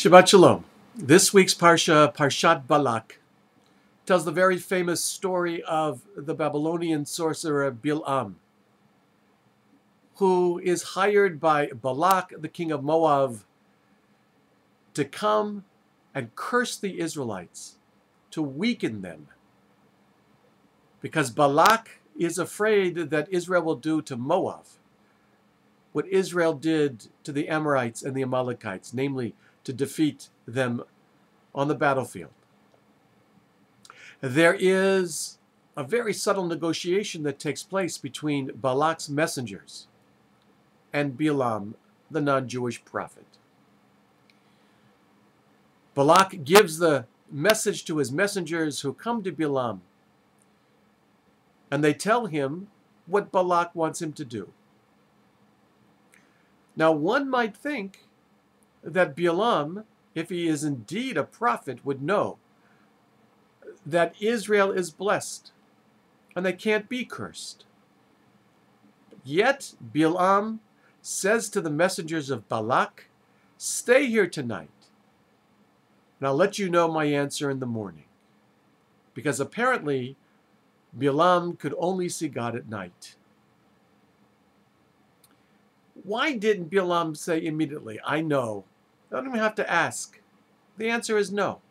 Shabbat Shalom. This week's Parsha, Parshat Balak, tells the very famous story of the Babylonian sorcerer Bilam, who is hired by Balak, the king of Moab, to come and curse the Israelites, to weaken them, because Balak is afraid that Israel will do to Moab what Israel did to the Amorites and the Amalekites, namely to defeat them on the battlefield. There is a very subtle negotiation that takes place between Balak's messengers and Bilam, the non-Jewish prophet. Balak gives the message to his messengers who come to Bilam, and they tell him what Balak wants him to do. Now, one might think that Bilam, if he is indeed a prophet, would know that Israel is blessed and they can't be cursed. Yet Bilam says to the messengers of Balak, "Stay here tonight, and I'll let you know my answer in the morning." Because apparently Bilam could only see God at night. Why didn't Bilam say immediately, "I know"? I don't even have to ask. The answer is no.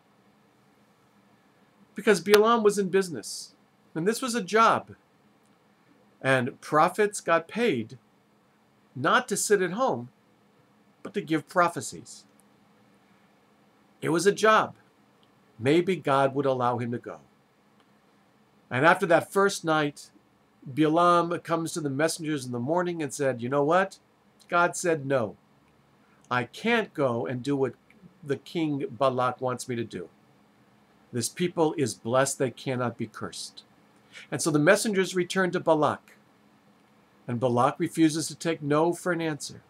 Because Bilam was in business, and this was a job. And prophets got paid not to sit at home, but to give prophecies. It was a job. Maybe God would allow him to go. And after that first night, Bilam comes to the messengers in the morning and said, "You know what? God said no. I can't go and do what the king Balak wants me to do. This people is blessed, they cannot be cursed." And so the messengers return to Balak, and Balak refuses to take no for an answer.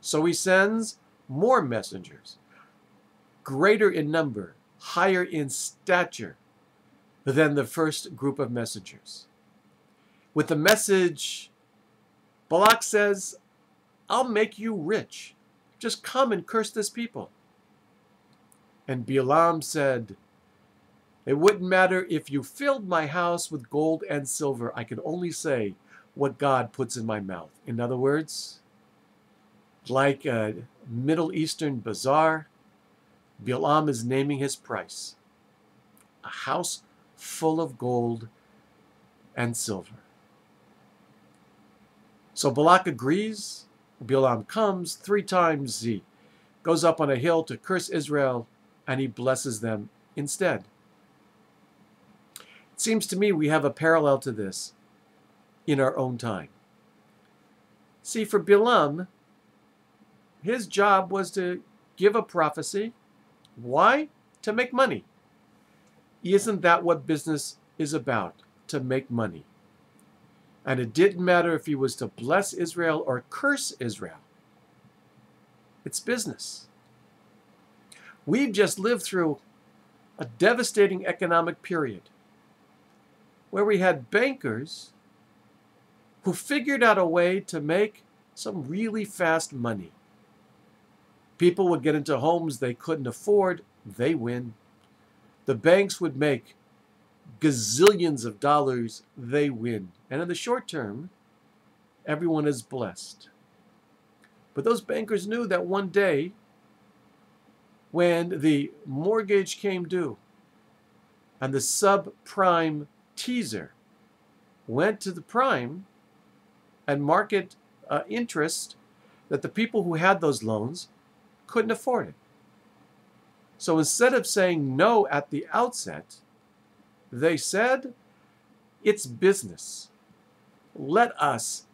So he sends more messengers, greater in number, higher in stature than the first group of messengers. With the message, Balak says, "I'll make you rich. Just come and curse this people." And Bilam said, "It wouldn't matter if you filled my house with gold and silver. I can only say what God puts in my mouth." In other words, like a Middle Eastern bazaar, Bilam is naming his price. A house full of gold and silver. So Balak agrees. Bilam comes 3 times. He goes up on a hill to curse Israel, and he blesses them instead. It seems to me we have a parallel to this in our own time. See, for Bilam, his job was to give a prophecy. Why? To make money. Isn't that what business is about? To make money. And it didn't matter if he was to bless Israel or curse Israel. It's business. We've just lived through a devastating economic period where we had bankers who figured out a way to make some really fast money. People would get into homes they couldn't afford. They win. The banks would make gazillions of dollars. They win. And in the short term, everyone is blessed. But those bankers knew that one day, when the mortgage came due and the subprime teaser went to the prime and market interest, that the people who had those loans couldn't afford it. So instead of saying no at the outset, they said, "It's business. Let us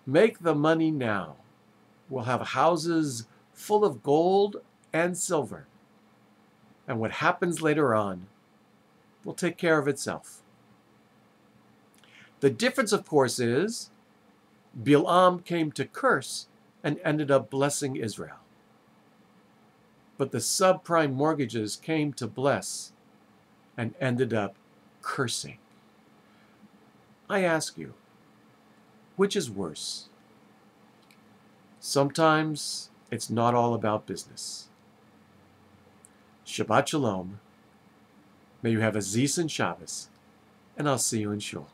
make the money now. We'll have houses full of gold and silver. And what happens later on will take care of itself." The difference, of course, is Bilam came to curse and ended up blessing Israel. But the subprime mortgages came to bless and ended up cursing. I ask you, which is worse? Sometimes it's not all about business. Shabbat Shalom. May you have a Zis and Shabbos, and I'll see you in Shul.